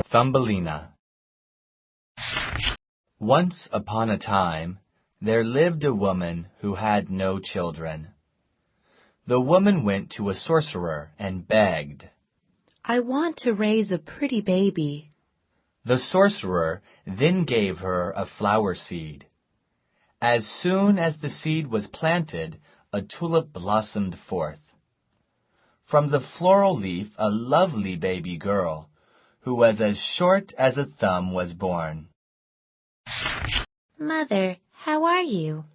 Thumbelina. Once upon a time, there lived a woman who had no children. The woman went to a sorcerer and begged. I want to raise a pretty baby. The sorcerer then gave her a flower seed. As soon as the seed was planted, a tulip blossomed forth. From the floral leaf, a lovely baby girl, who was as short as a thumb, was born. Mother, how are you?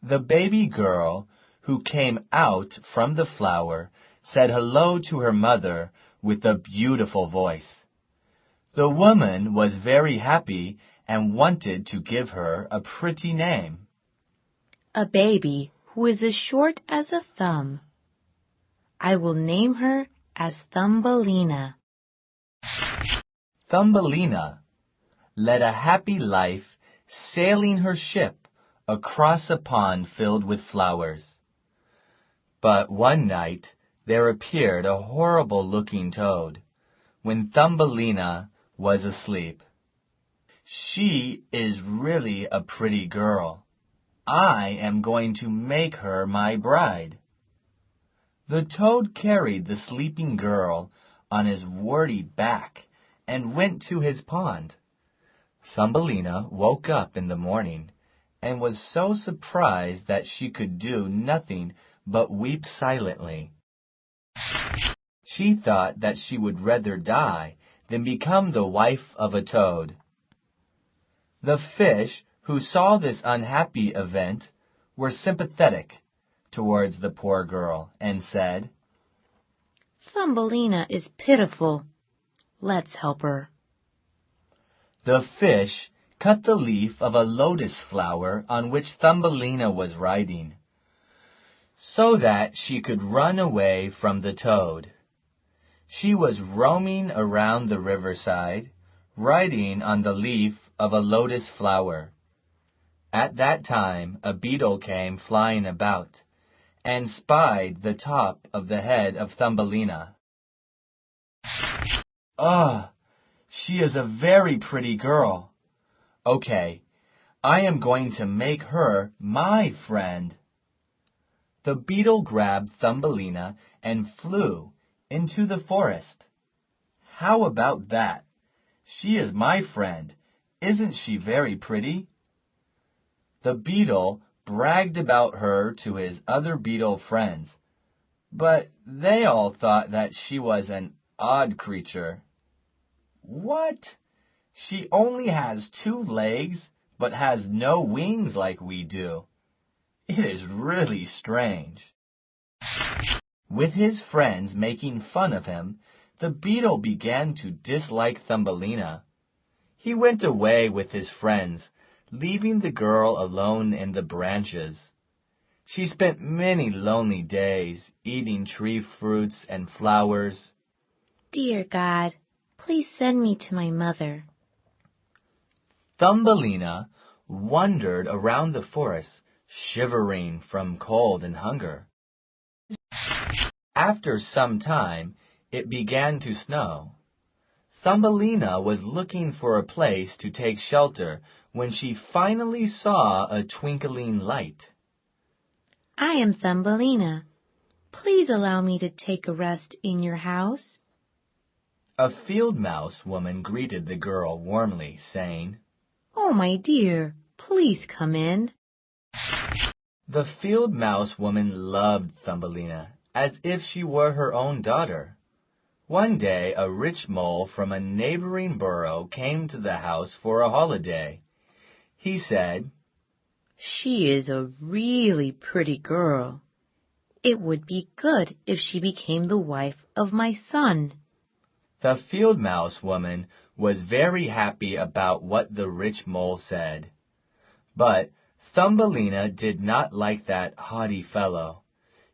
The baby girl, who came out from the flower, said hello to her mother with a beautiful voice. The woman was very happy and wanted to give her a pretty name. A baby who is as short as a thumb. I will name her as Thumbelina. Thumbelina led a happy life, sailing her ship across a pond filled with flowers. But one night there appeared a horrible-looking toad when Thumbelina was asleep. She is really a pretty girl. I am going to make her my bride. The toad carried the sleeping girl on his warty back and went to his pond. Thumbelina woke up in the morning and was so surprised that she could do nothing but weep silently. She thought that she would rather die than become the wife of a toad. The fish, who saw this unhappy event, were sympathetic towards the poor girl and said, Thumbelina is pitiful. Let's help her. The fish cut the leaf of a lotus flower on which Thumbelina was riding, so that she could run away from the toad. She was roaming around the riverside, riding on the leaf of a lotus flower. At that time a beetle came flying about, and spied the top of the head of Thumbelina. "Ah, she is a very pretty girl. Okay, I am going to make her my friend." The beetle grabbed Thumbelina and flew into the forest. "How about that? She is my friend. Isn't she very pretty?" The beetle bragged about her to his other beetle friends, but they all thought that she was an odd creature. "What? She only has 2 legs, but has no wings like we do. It is really strange." With his friends making fun of him, the beetle began to dislike Thumbelina. He went away with his friends, leaving the girl alone in the branches. She spent many lonely days eating tree fruits and flowers. Dear God, please send me to my mother. Thumbelina wandered around the forest, shivering from cold and hunger. After some time, it began to snow. Thumbelina was looking for a place to take shelter when she finally saw a twinkling light. I am Thumbelina. Please allow me to take a rest in your house. A field mouse woman greeted the girl warmly, saying, Oh, my dear, please come in. The field mouse woman loved Thumbelina as if she were her own daughter. One day a rich mole from a neighboring burrow came to the house for a holiday. He said, She is a really pretty girl. It would be good if she became the wife of my son. The field mouse woman was very happy about what the rich mole said. But Thumbelina did not like that haughty fellow.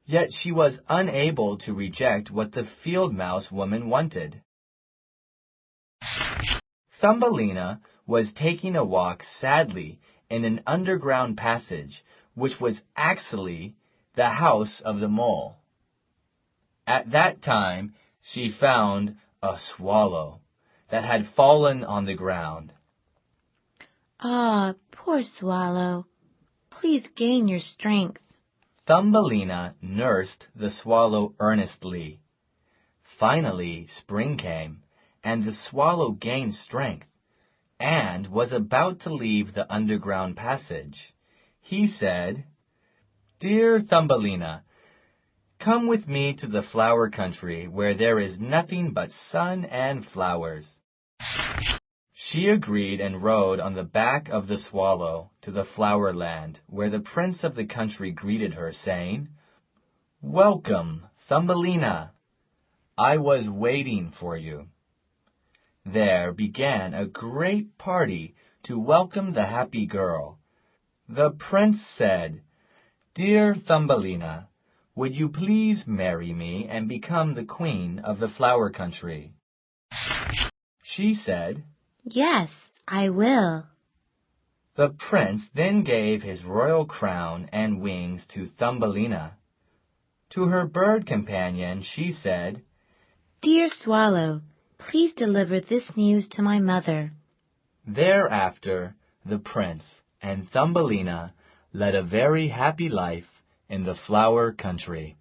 Yet she was unable to reject what the field mouse woman wanted. Thumbelina was taking a walk sadly in an underground passage, which was actually the house of the mole. At that time, she found a swallow that had fallen on the ground. Ah, poor swallow. Please gain your strength. Thumbelina nursed the swallow earnestly. Finally, spring came, and the swallow gained strength, and was about to leave the underground passage. He said, "Dear Thumbelina, come with me to the flower country where there is nothing but sun and flowers." She agreed and rode on the back of the swallow to the flower land, where the prince of the country greeted her, saying, "Welcome, Thumbelina. I was waiting for you." There began a great party to welcome the happy girl. The prince said, "Dear Thumbelina, would you please marry me and become the queen of the flower country?" She said, Yes, I will. The prince then gave his royal crown and wings to Thumbelina. To her bird companion she said, Dear swallow, please deliver this news to my mother. Thereafter the prince and Thumbelina led a very happy life in the flower country.